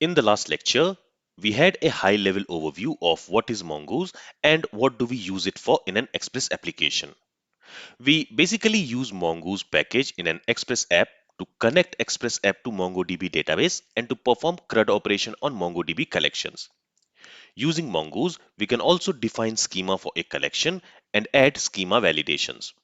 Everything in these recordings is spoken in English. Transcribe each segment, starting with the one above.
In the last lecture, we had a high-level overview of what is Mongoose and what do we use it for in an Express application. We basically use Mongoose package in an Express app to connect Express app to MongoDB database and to perform CRUD operation on MongoDB collections. Using Mongoose, we can also define schema for a collection and add schema validations.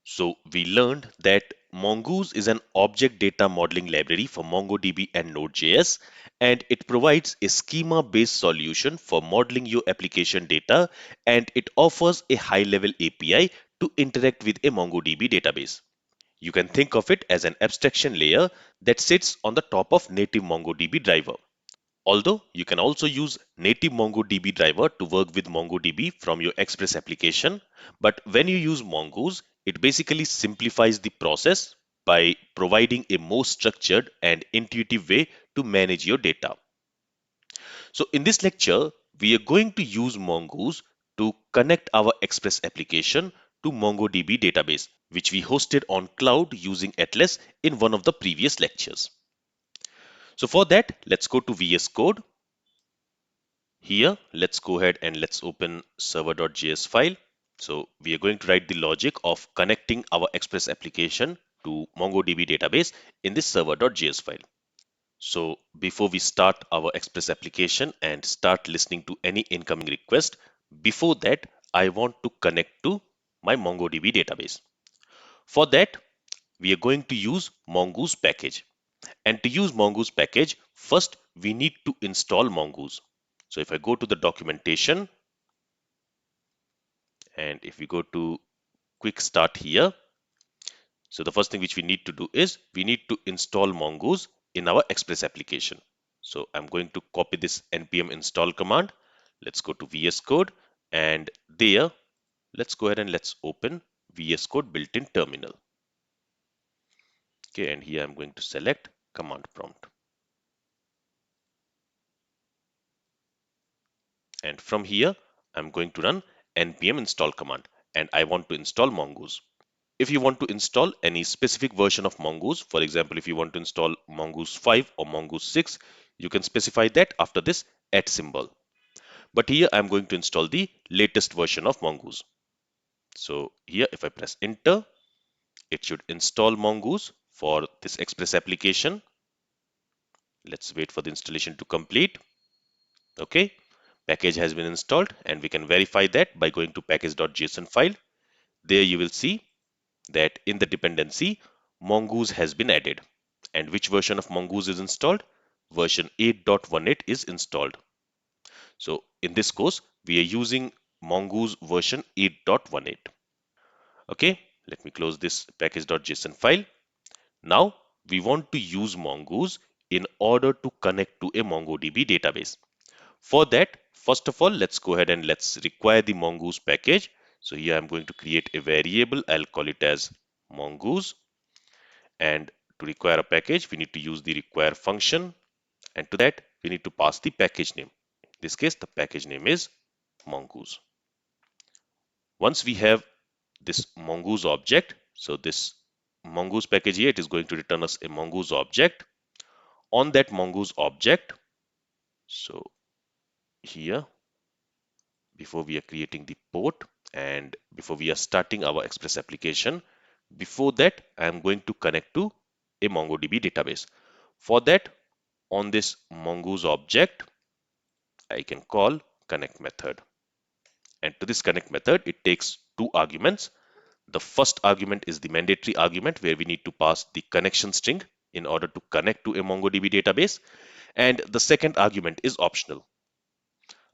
So we learned that Mongoose is an object data modeling library for MongoDB and Node.js, and it provides a schema-based solution for modeling your application data, and it offers a high-level API to interact with a MongoDB database. You can think of it as an abstraction layer that sits on the top of native MongoDB driver. Although you can also use native MongoDB driver to work with MongoDB from your Express application, but when you use Mongoose, it basically simplifies the process by providing a more structured and intuitive way to manage your data. So in this lecture, we are going to use Mongoose to connect our Express application to MongoDB database, which we hosted on cloud using Atlas in one of the previous lectures. So for that, let's go to VS Code. Here, let's go ahead and let's open server.js file. So we are going to write the logic of connecting our Express application to MongoDB database in this server.js file. So before we start our Express application and start listening to any incoming request, before that, I want to connect to my MongoDB database. For that, we are going to use Mongoose package. And to use Mongoose package, first we need to install Mongoose. So if I go to the documentation and if we go to quick start here, so the first thing which we need to do is we need to install Mongoose in our Express application. So I'm going to copy this npm install command. Let's go to VS Code and there let's go ahead and let's open VS Code built-in terminal. Okay, and here I'm going to select command prompt. And from here, I'm going to run npm install command and I want to install Mongoose. If you want to install any specific version of Mongoose, for example, if you want to install Mongoose 5 or Mongoose 6, you can specify that after this @ symbol. But here I'm going to install the latest version of Mongoose. So here if I press enter, it should install Mongoose for this Express application. Let's wait for the installation to complete. Okay, package has been installed and we can verify that by going to package.json file. There you will see that in the dependency, Mongoose has been added. And which version of Mongoose is installed? Version 8.18 is installed. So in this course, we are using Mongoose version 8.18. Okay, let me close this package.json file. Now we want to use Mongoose in order to connect to a MongoDB database. For that, first of all, let's go ahead and let's require the Mongoose package. So here I'm going to create a variable. I'll call it as Mongoose. And to require a package, we need to use the require function. And to that, we need to pass the package name. In this case, the package name is Mongoose. Once we have this Mongoose object, so this Mongoose package here, it is going to return us a Mongoose object. On that Mongoose object, so here, before we are creating the port and before we are starting our Express application, before that, I am going to connect to a MongoDB database. For that, on this Mongoose object, I can call connect method. And to this connect method, it takes two arguments. The first argument is the mandatory argument where we need to pass the connection string in order to connect to a MongoDB database. And the second argument is optional.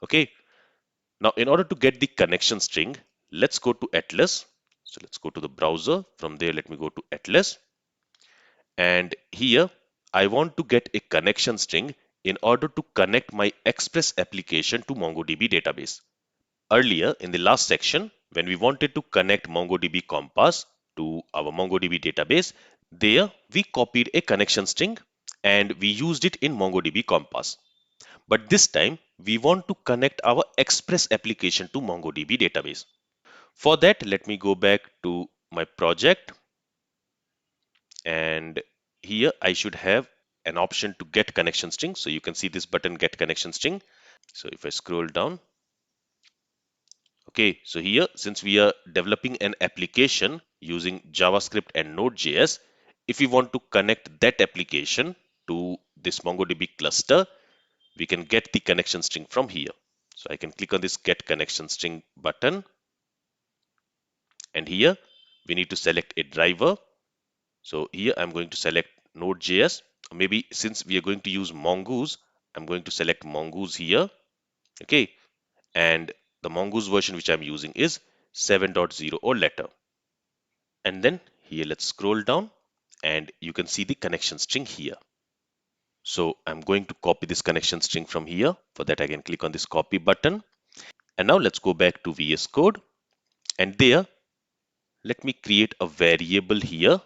Okay. Now, in order to get the connection string, let's go to Atlas. So let's go to the browser. From there, let me go to Atlas. And here, I want to get a connection string in order to connect my Express application to MongoDB database. Earlier in the last section, when we wanted to connect MongoDB Compass to our MongoDB database, there we copied a connection string and we used it in MongoDB Compass. But this time we want to connect our Express application to MongoDB database. For that, let me go back to my project and here I should have an option to get connection string. So you can see this button, get connection string. So if I scroll down, okay, so here, since we are developing an application using JavaScript and Node.js, if we want to connect that application to this MongoDB cluster, we can get the connection string from here. So I can click on this get connection string button, and here we need to select a driver. So here I'm going to select Node.js. Maybe since we are going to use Mongoose, I'm going to select Mongoose here. Okay, and the Mongoose version which I'm using is 7.0 or later. And then here let's scroll down and you can see the connection string here. So I'm going to copy this connection string from here. For that I can click on this copy button. And now let's go back to VS Code, and there let me create a variable here.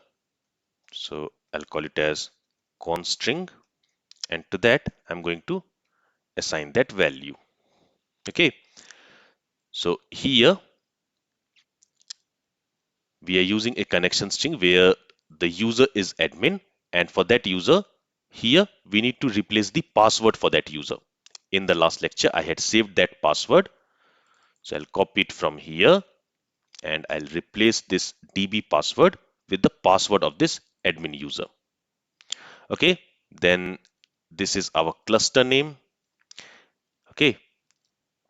So I'll call it as constring, and to that I'm going to assign that value. Okay, so here we are using a connection string where the user is admin, and for that user here we need to replace the password for that user. In the last lecture I had saved that password, so I'll copy it from here and I'll replace this db password with the password of this admin user. Okay, then this is our cluster name. Okay,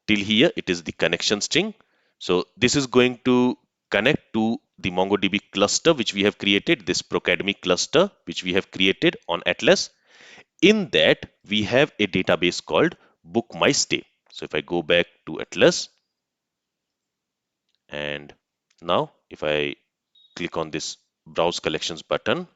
till here it is the connection string. So this is going to connect to the MongoDB cluster which we have created, this Procademy cluster which we have created on Atlas. In that we have a database called bookmystay. So if I go back to Atlas, and now if I click on this browse collections button,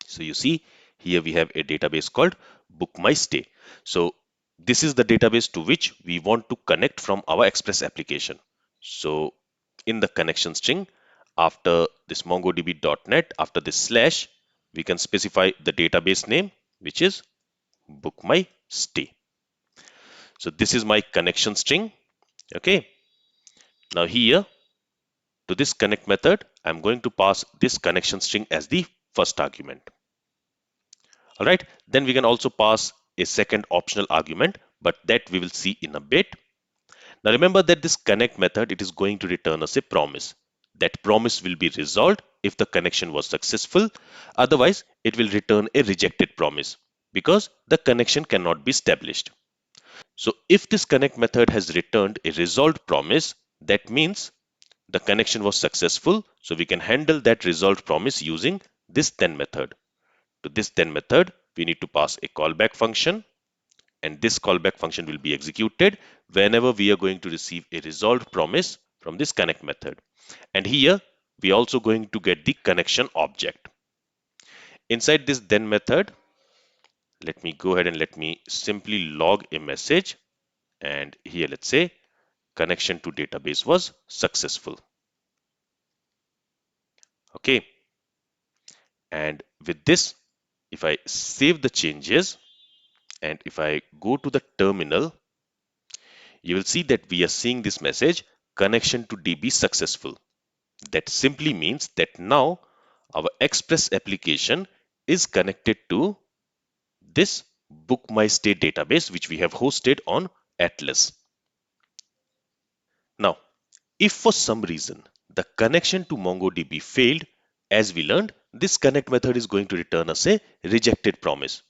so you see here we have a database called bookmystay. So this is the database to which we want to connect from our Express application. So in the connection string, after this mongodb.net, after this slash, we can specify the database name, which is bookmystay. So this is my connection string. Okay, now here to this connect method, I'm going to pass this connection string as the first argument. All right, then we can also pass a second optional argument, but that we will see in a bit. Now remember that this connect method, it is going to return us a promise. That promise will be resolved if the connection was successful. Otherwise, it will return a rejected promise because the connection cannot be established. So if this connect method has returned a resolved promise, that means the connection was successful. So we can handle that resolved promise using this then method. To this then method, we need to pass a callback function, and this callback function will be executed whenever we are going to receive a resolved promise from this connect method. And here we are also going to get the connection object. Inside this then method, let me go ahead and let me simply log a message, and here let's say connection to database was successful. Okay, and with this, if I save the changes and if I go to the terminal, you will see that we are seeing this message, connection to DB successful. That simply means that now our Express application is connected to this bookmystay database which we have hosted on Atlas. Now, if for some reason the connection to MongoDB failed, as we learned, this connect method is going to return us a rejected promise.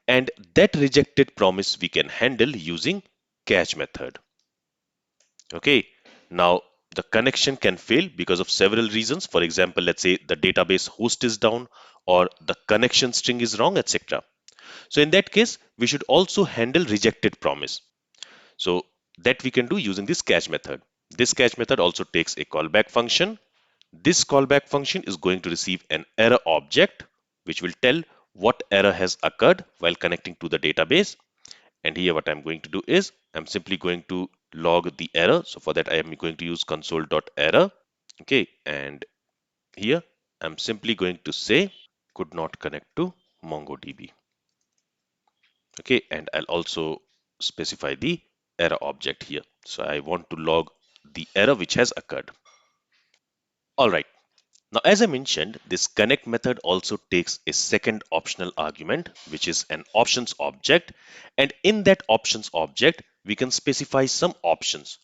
And that rejected promise we can handle using catch method. Okay, now the connection can fail because of several reasons. For example, let's say the database host is down or the connection string is wrong, etc. So in that case, we should also handle rejected promise. So that we can do using this catch method. This catch method also takes a callback function. This callback function is going to receive an error object, which will tell what error has occurred while connecting to the database. And here what I'm going to do is I'm simply going to log the error. So for that I am going to use console.error. Okay, and here I'm simply going to say could not connect to MongoDB. Okay, and I'll also specify the error object here. So I want to log the error which has occurred. All right, Now, as I mentioned, this connect method also takes a second optional argument, which is an options object. And in that options object, we can specify some options.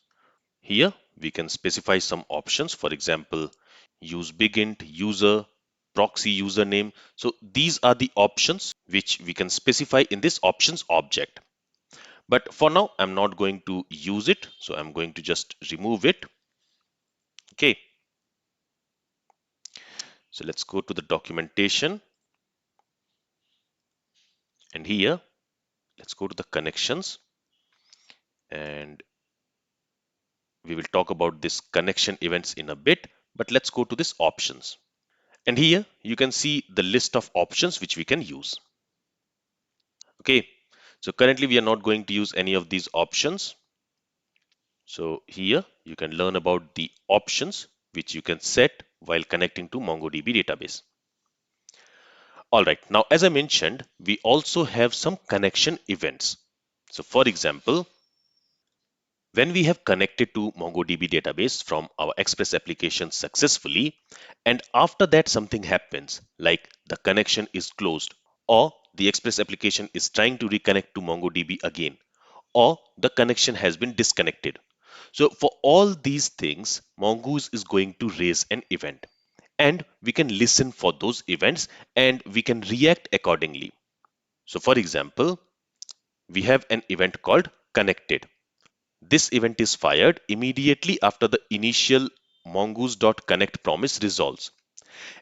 Here, we can specify some options. For example, use begint, user, proxy username. So these are the options which we can specify in this options object. But for now, I'm not going to use it. So I'm going to just remove it. Okay. So let's go to the documentation. And here, let's go to the connections. And we will talk about this connection events in a bit. But let's go to this options. And here you can see the list of options which we can use. Okay. So currently we are not going to use any of these options. So here you can learn about the options which you can set while connecting to MongoDB database. All right, now as I mentioned, we also have some connection events. So for example, when we have connected to MongoDB database from our Express application successfully, and after that something happens, like the connection is closed, or the Express application is trying to reconnect to MongoDB again, or the connection has been disconnected. So for all these things, Mongoose is going to raise an event, and we can listen for those events and we can react accordingly. So for example, we have an event called connected. This event is fired immediately after the initial mongoose.connect promise resolves,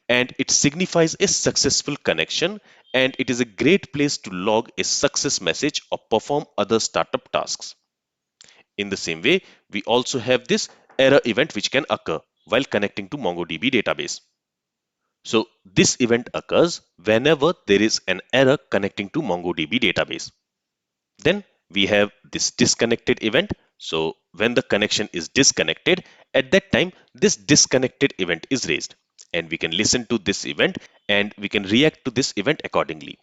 and it signifies a successful connection, and it is a great place to log a success message or perform other startup tasks. In the same way, we also have this error event which can occur while connecting to MongoDB database. So this event occurs whenever there is an error connecting to MongoDB database. Then we have this disconnected event. So when the connection is disconnected, at that time, this disconnected event is raised, and we can listen to this event and we can react to this event accordingly.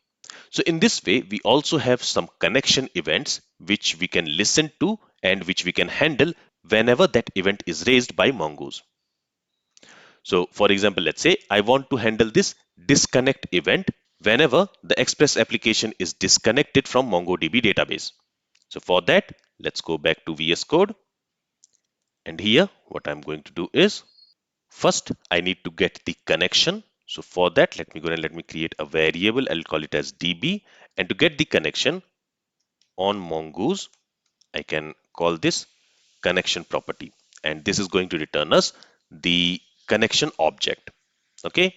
So in this way, we also have some connection events which we can listen to and which we can handle whenever that event is raised by Mongoose. So for example, let's say I want to handle this disconnect event whenever the Express application is disconnected from MongoDB database. So for that, let's go back to VS Code. And here, what I'm going to do is, first, I need to get the connection. So for that, let me create a variable. I'll call it as DB. And to get the connection on Mongoose, I can call this connection property. And this is going to return us the connection object. Okay.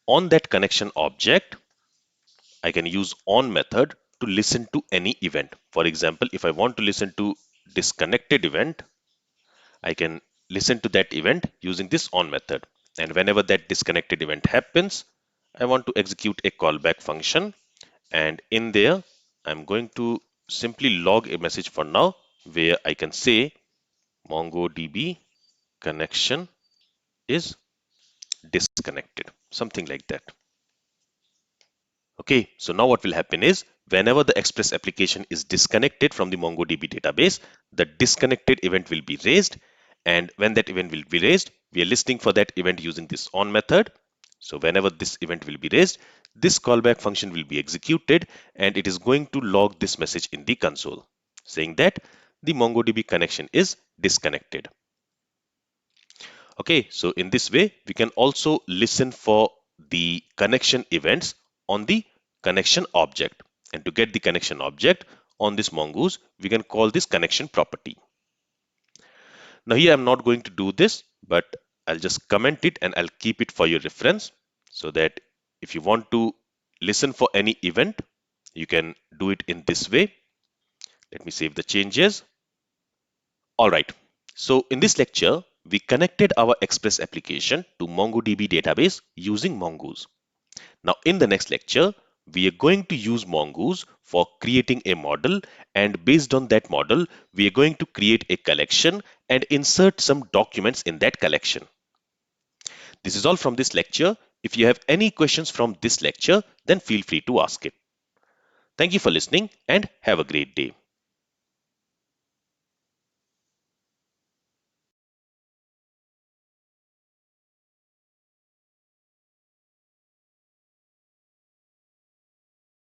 On that connection object, I can use on method to listen to any event. For example, if I want to listen to disconnected event, I can listen to that event using this on method. And whenever that disconnected event happens, I want to execute a callback function. And in there, I'm going to simply log a message for now where I can say MongoDB connection is disconnected, something like that. Okay, so now what will happen is whenever the Express application is disconnected from the MongoDB database, the disconnected event will be raised. And when that event will be raised, we are listening for that event using this on method. So whenever this event will be raised, this callback function will be executed and it is going to log this message in the console saying that the MongoDB connection is disconnected. Okay, so in this way, we can also listen for the connection events on the connection object. And to get the connection object on this Mongoose, we can call this connection property. Now here I'm not going to do this, but I'll just comment it and I'll keep it for your reference so that if you want to listen for any event, you can do it in this way. Let me save the changes. All right. So in this lecture, we connected our Express application to MongoDB database using Mongoose. Now in the next lecture, we are going to use Mongoose for creating a model, and based on that model, we are going to create a collection and insert some documents in that collection. This is all from this lecture. If you have any questions from this lecture, then feel free to ask it. Thank you for listening and have a great day.